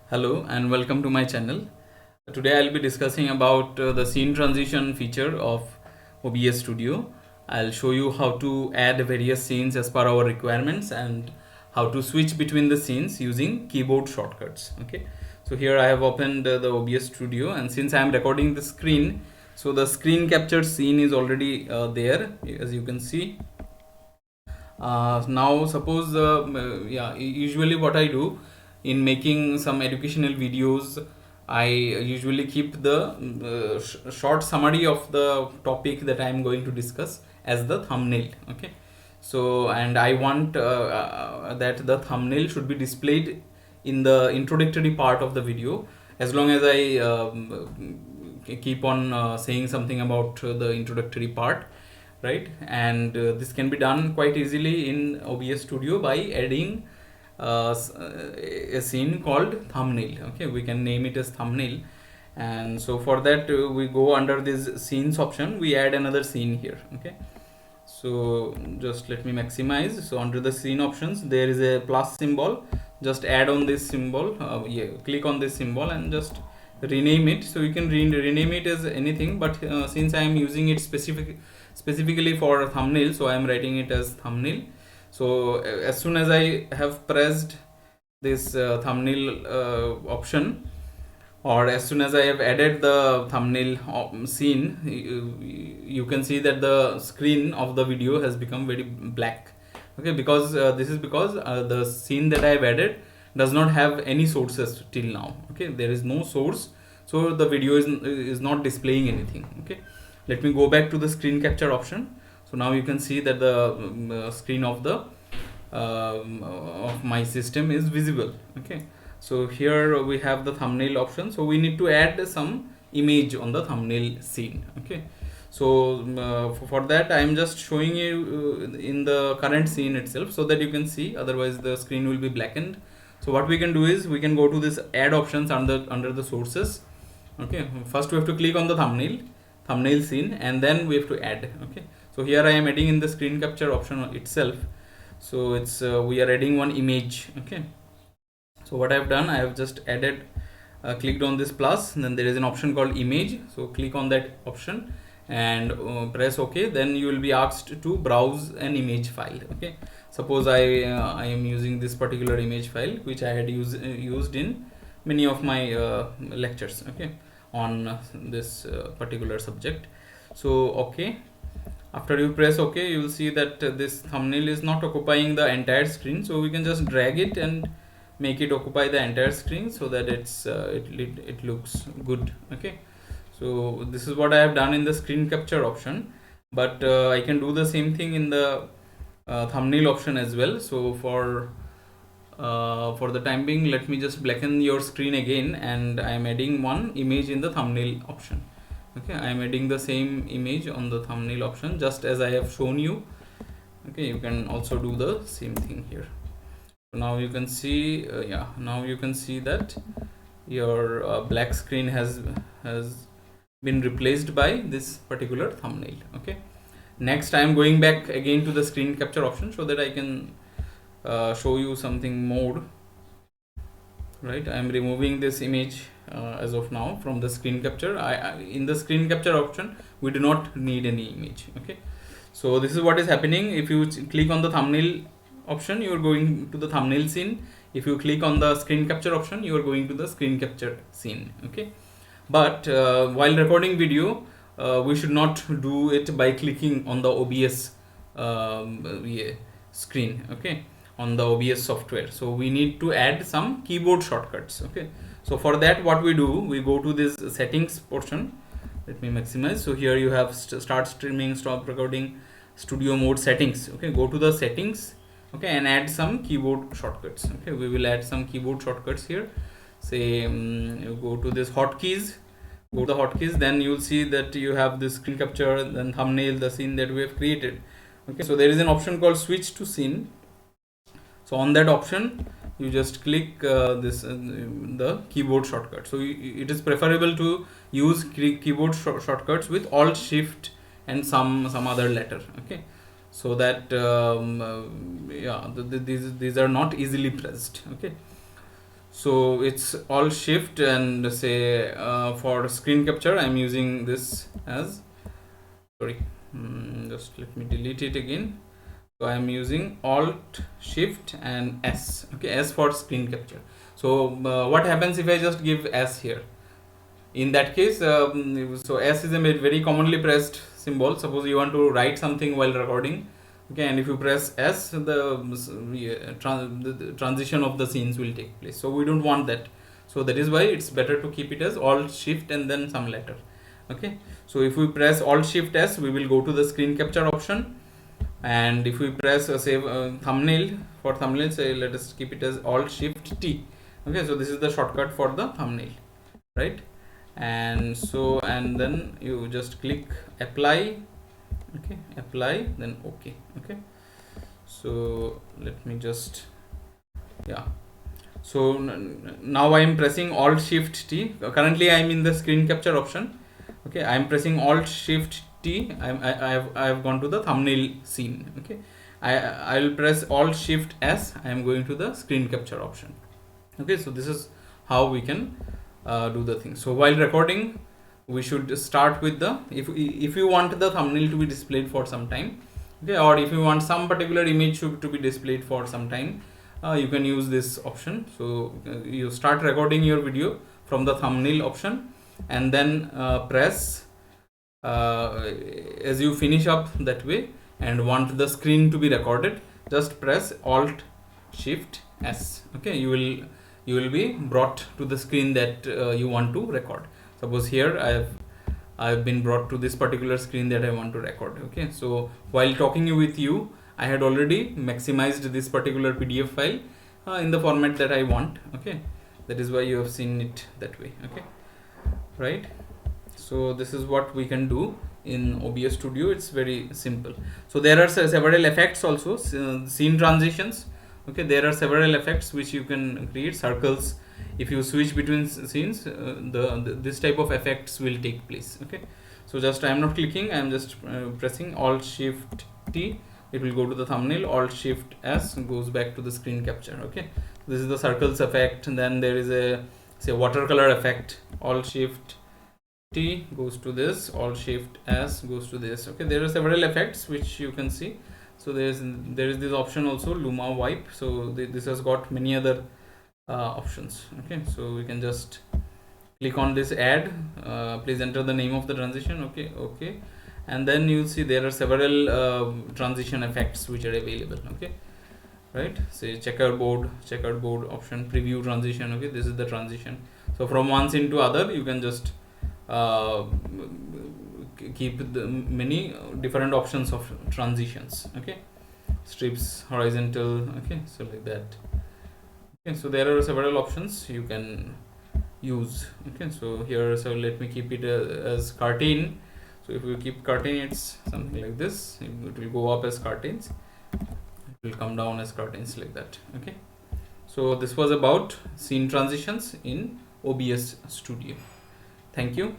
Hello and welcome to my channel. Today I'll be discussing about the scene transition feature of OBS Studio. I'll show you how to add various scenes as per our requirements and how to switch between the scenes using keyboard shortcuts. Okay, so here I have opened the OBS Studio, and since I am recording the screen, so the screen captured scene is already there, as you can see. Now suppose usually what I do in making some educational videos, I usually keep the short summary of the topic that I am going to discuss as the thumbnail. Okay, so and I want that the thumbnail should be displayed in the introductory part of the video, as long as I keep on saying something about the introductory part, right? And this can be done quite easily in OBS Studio by adding a scene called thumbnail. Okay, we can name it as thumbnail, and so for that we go under this scenes option, we add another scene here. Okay, so just let me maximize. So under the scene options there is a plus symbol, just add on this symbol, click on this symbol and just rename it. So you can rename it as anything, but since I am using it specifically for a thumbnail, so I am writing it as thumbnail. So as soon as I have pressed this thumbnail option, or as soon as I have added the thumbnail scene, you can see that the screen of the video has become very black. Okay, because this is because the scene that I have added does not have any sources till now. Okay, there is no source, so the video is not displaying anything. Okay, let me go back to the screen capture option. So now you can see that the screen of the of my system is visible. Okay, so here we have the thumbnail option, so we need to add some image on the thumbnail scene. Okay, so for that I am just showing you in the current scene itself, so that you can see, otherwise the screen will be blackened. So what we can do is we can go to this add options under the sources. Okay, first we have to click on the thumbnail scene, and then we have to add. Okay, so here I am adding in the screen capture option itself. So it's we are adding one image. Okay, so what I have done, I have just added, clicked on this plus, and then there is an option called image. So click on that option and press OK. Then you will be asked to browse an image file. Okay, suppose I am using this particular image file which I had used in many of my lectures. Okay, on this particular subject. So OK, after you press OK, you will see that this thumbnail is not occupying the entire screen, so we can just drag it and make it occupy the entire screen so that it looks good. Okay, so this is what I have done in the screen capture option, but I can do the same thing in the thumbnail option as well. So for the time being, let me just blacken your screen again, and I am adding one image in the thumbnail option. Okay, I am adding the same image on the thumbnail option just as I have shown you. Okay, you can also do the same thing here. So now you can see now you can see that your black screen has been replaced by this particular thumbnail. Okay, next I am going back again to the screen capture option so that I can show you something more. Right, I am removing this image as of now from the screen capture. In the screen capture option we do not need any image. Okay, so this is what is happening. If you click on the thumbnail option, you are going to the thumbnail scene. If you click on the screen capture option, you are going to the screen capture scene. Okay, but while recording video, we should not do it by clicking on the OBS screen. Okay, on the OBS software. So we need to add some keyboard shortcuts. Okay, so for that what we do, we go to this settings portion. Let me maximize. So here you have start streaming, stop recording, studio mode settings. Okay, go to the settings. Okay, and add some keyboard shortcuts. Okay, we will add some keyboard shortcuts here. Say you go to this hotkeys, go to the hotkeys, then you will see that you have this screen capture, then thumbnail, the scene that we have created. Okay, so there is an option called switch to scene. So on that option you just click the keyboard shortcut. So it is preferable to use keyboard shortcuts with alt shift and some other letter. Okay, so that these are not easily pressed. Okay, So it's Alt Shift, and say for screen capture I'm using this as, sorry, just let me delete it again. So I'm using Alt Shift and S. Okay, S for screen capture. So what happens if I just give S here? In that case, so S is a very commonly pressed symbol. Suppose you want to write something while recording, okay, and if you press S, the transition of the scenes will take place. So we don't want that. So that is why it's better to keep it as Alt Shift and then some letter. Okay, so if we press Alt Shift S, we will go to the screen capture option, and if we press save thumbnail, for thumbnail, say let us keep it as Alt Shift T. Okay, so this is the shortcut for the thumbnail, right? And so, and then you just click apply. Okay, apply, then okay. Okay, so let me just, yeah, so now I am pressing Alt Shift T. Currently I am in the screen capture option. Okay, I am pressing Alt Shift T. I have gone to the thumbnail scene. Okay, I will press Alt Shift S. I am going to the screen capture option. Okay, so this is how we can do the thing. So while recording, we should start with the, if you want the thumbnail to be displayed for some time, okay, or if you want some particular image to be displayed for some time, you can use this option. So you start recording your video from the thumbnail option, and then press as you finish up that way and want the screen to be recorded, just press Alt Shift S. Okay, you will be brought to the screen that you want to record. Suppose here I've been brought to this particular screen that I want to record. Okay, so while talking with you, I had already maximized this particular PDF file in the format that I want. Okay, that is why you have seen it that way. Okay, right? So this is what we can do in OBS Studio. It's very simple. So there are several effects also, scene transitions. Okay, there are several effects which you can create. Circles, if you switch between scenes, this type of effects will take place. Okay, so just I am not clicking, I am just pressing Alt Shift T. It will go to the thumbnail. Alt Shift S goes back to the screen capture. Okay, this is the circles effect, and then there is a, say, watercolor effect. Alt Shift T goes to this, Alt Shift S goes to this. Okay, there are several effects which you can see. So there is this option also, Luma Wipe. So this has got many other options. Okay, so we can just click on this add. Please enter the name of the transition. Okay, okay, and then you'll see there are several transition effects which are available. Okay, right? Say checkerboard option, preview transition. Okay, this is the transition. So from one scene to other, you can just keep the many different options of transitions. Okay, strips, horizontal. Okay, so like that. Okay, so there are several options you can use. Okay, so here, so let me keep it as cartoon. So if we keep cartoon, it's something like this. It will go up as cartoons, it will come down as cartoons, like that. Okay, so this was about scene transitions in OBS Studio. Thank you.